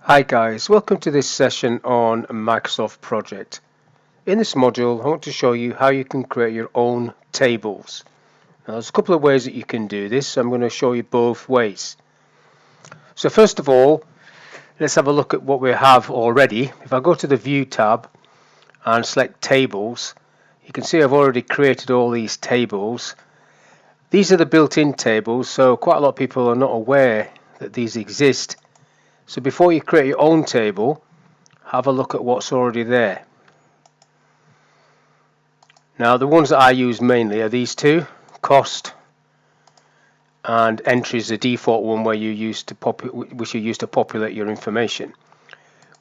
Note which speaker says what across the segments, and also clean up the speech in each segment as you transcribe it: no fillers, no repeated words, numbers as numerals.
Speaker 1: Hi guys, welcome to this session on Microsoft Project. In this module, I want to show you how you can create your own tables. Now, there's a couple of ways that you can do this. I'm going to show you both ways. So first of all, let's have a look at what we have already. If I go to the View tab and select Tables, you can see I've already created all these tables. These are the built-in tables, so quite a lot of people are not aware that these exist. So before you create your own table, have a look at what's already there. Now the ones that I use mainly are these two, cost and entry is the default one where you use to which you use to populate your information.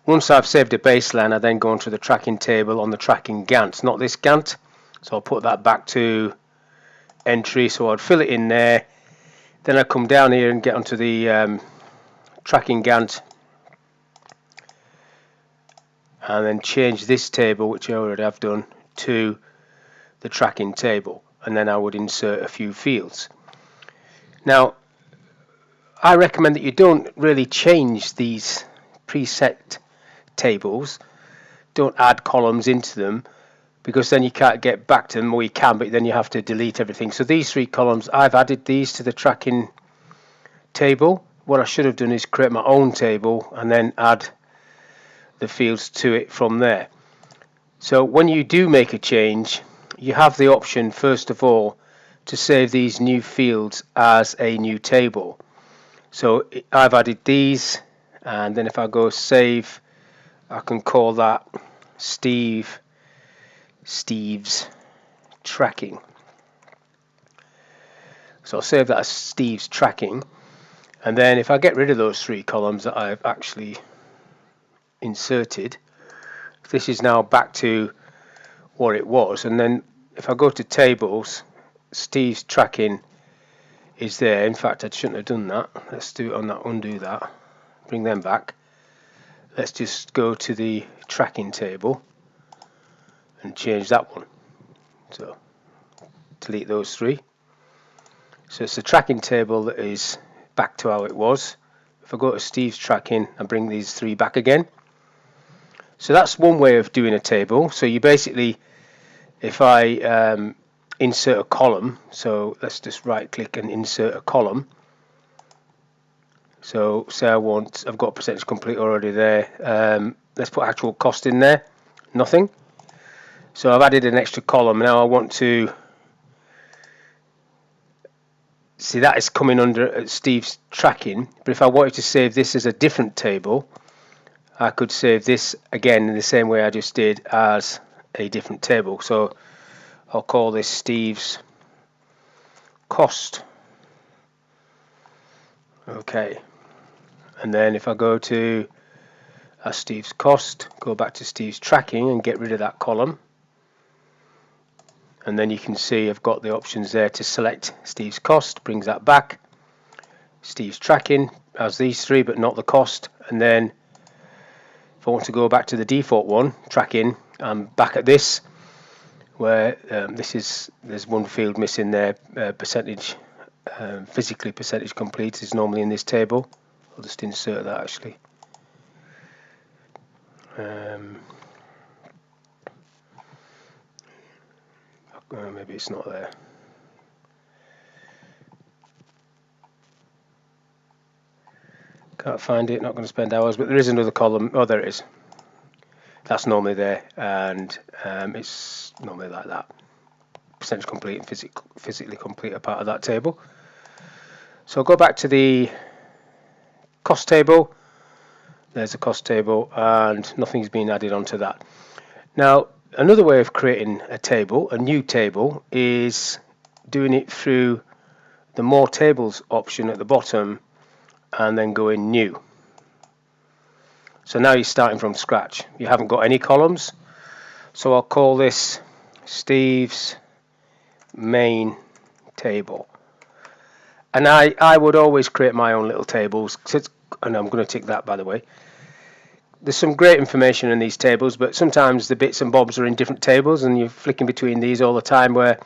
Speaker 1: Once I've saved a baseline, I then go onto the tracking table on the tracking Gantt, not this Gantt. So I'll put that back to entry, so I'd fill it in there. Then I come down here and get onto the tracking Gantt and then change this table, which I already have done, to the tracking table, and then I would insert a few fields. Now I recommend that you don't really change these preset tables, don't add columns into them, because then you can't get back to them, or you can, but then you have to delete everything. So these three columns, I've added these to the tracking table. What I should have done is create my own table and then add the fields to it from there. So when you do make a change, you have the option first of all to save these new fields as a new table. So I've added these, and then if I go save, I can call that Steve's tracking. So I'll save that as Steve's tracking, and then if I get rid of those three columns that I've actually inserted, this is now back to what it was. And then if I go to tables, Steve's tracking is there. In fact, I shouldn't have done that. Let's do it on that, undo that, bring them back. Let's just go to the tracking table and change that one. So delete those three. So it's the tracking table that is back to how it was. If I go to Steve's tracking and bring these three back again. So that's one way of doing a table. So you basically, if I insert a column, so let's just right click and insert a column. So say I've got percentage complete already there. Let's put actual cost in there, nothing. So I've added an extra column. Now I want to see that is coming under Steve's tracking, but if I wanted to save this as a different table, I could save this again in the same way I just did as a different table. So I'll call this Steve's cost. Okay, and then if I go to Steve's cost, go back to Steve's tracking and get rid of that column, and then you can see I've got the options there to select Steve's cost, brings that back. Steve's tracking has these three but not the cost, and then if I want to go back to the default one, tracking, I'm back at this where there's one field missing there, percentage, physically percentage complete is normally in this table. I'll just insert that actually. Maybe it's not there. Can't find it, not going to spend hours, but there is another column. Oh, there it is. That's normally there, and it's normally like that. Percentage complete and physically complete are part of that table. So I'll go back to the cost table. There's a cost table, and nothing's been added onto that. Now, another way of creating a table, a new table, is doing it through the More Tables option at the bottom and then go in New. So now you're starting from scratch. You haven't got any columns. So I'll call this Steve's main table. And I would always create my own little tables, and I'm going to tick that by the way. There's some great information in these tables, but sometimes the bits and bobs are in different tables and you're flicking between these all the time, where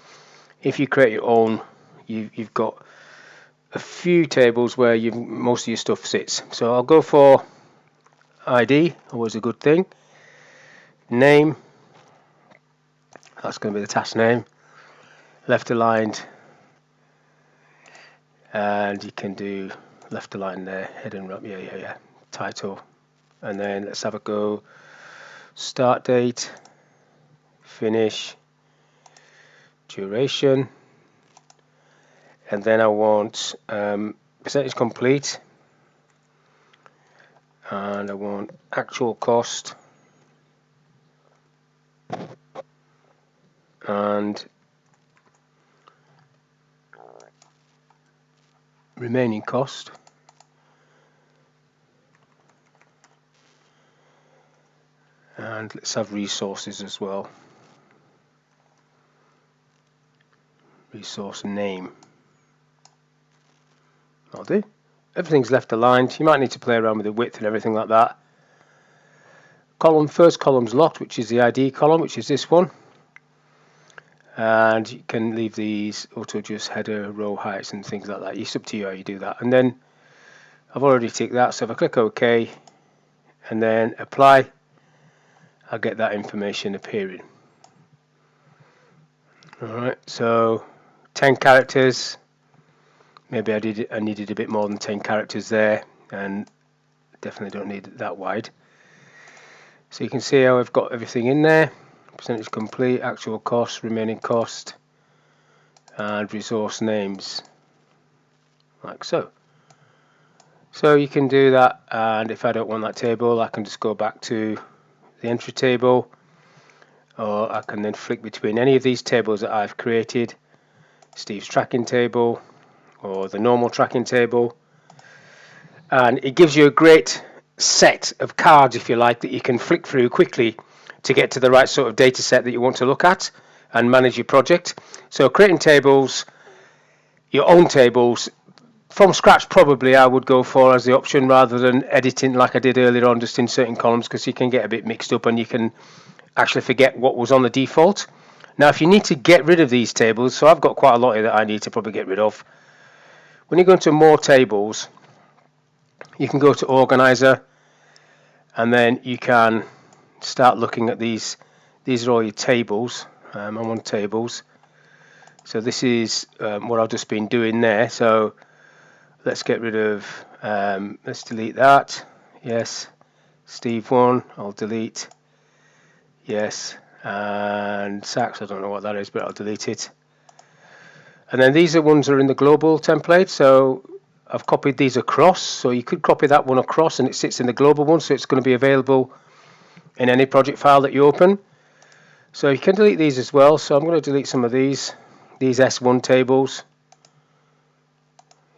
Speaker 1: if you create your own, you've got a few tables where most of your stuff sits. So I'll go for ID, always a good thing. Name, that's going to be the task name. Left aligned, and you can do left aligned there, head and wrap, yeah. Title, and then let's have a go. Start date, finish, duration, and then I want percentage complete, and I want actual cost, and remaining cost, and let's have resources as well. Resource name, I'll do. Everything's left aligned. You might need to play around with the width and everything like that. Column, first column's locked, which is the ID column, which is this one. And you can leave these auto adjust header, row heights and things like that. It's up to you how you do that. And then I've already ticked that, so if I click OK and then apply, I'll get that information appearing. Alright, so 10 characters. Maybe I needed a bit more than 10 characters there, and definitely don't need it that wide. So you can see how I've got everything in there. Percentage complete, actual cost, remaining cost, and resource names, like so. So you can do that, and if I don't want that table, I can just go back to the entry table, or I can then flick between any of these tables that I've created, Steve's tracking table or the normal tracking table, and it gives you a great set of cards, if you like, that you can flick through quickly to get to the right sort of data set that you want to look at and manage your project. So creating tables, your own tables from scratch, probably I would go for as the option, rather than editing like I did earlier on, just inserting columns, because you can get a bit mixed up and you can actually forget what was on the default. Now if you need to get rid of these tables, so I've got quite a lot here that I need to probably get rid of. When you go into more tables, you can go to organizer, and then you can start looking at these. These are all your tables. I'm on tables, so this is what I've just been doing there. So let's get rid of, let's delete that. Yes. Steve 1, I'll delete. Yes. And Sax, I don't know what that is, but I'll delete it. And then these are ones that are in the global template, so I've copied these across. So you could copy that one across and it sits in the global one, so it's going to be available in any project file that you open. So you can delete these as well. So I'm going to delete some of these S1 tables.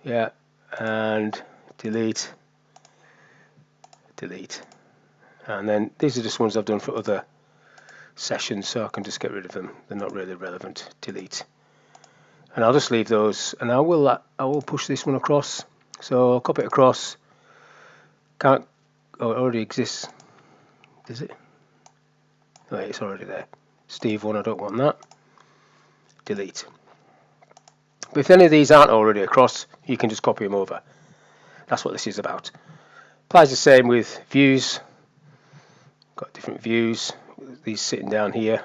Speaker 1: Yeah, and delete. And then these are just ones I've done for other sessions, so I can just get rid of them. They're not really relevant. Delete. And I'll just leave those, and I will push this one across. So I'll copy it across. Can't. Oh, it already exists. Does it? Oh, it's already there. Steve 1, I don't want that. Delete. But if any of these aren't already across, you can just copy them over. That's what this is about. Applies the same with views. Got different views. These sitting down here.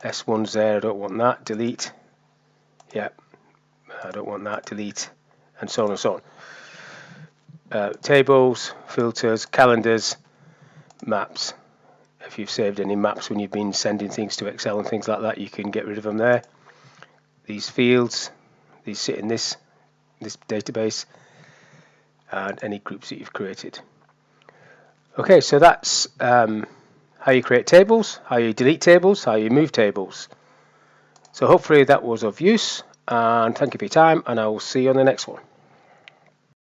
Speaker 1: S1's there, I don't want that. Delete. Yep, I don't want that. Delete. And so on and so on. Tables, filters, calendars, maps. If you've saved any maps when you've been sending things to Excel and things like that, you can get rid of them there. These fields, these sit in this database, and any groups that you've created. Okay, so that's how you create tables, how you delete tables, how you move tables. So hopefully that was of use, and thank you for your time, and I will see you on the next one.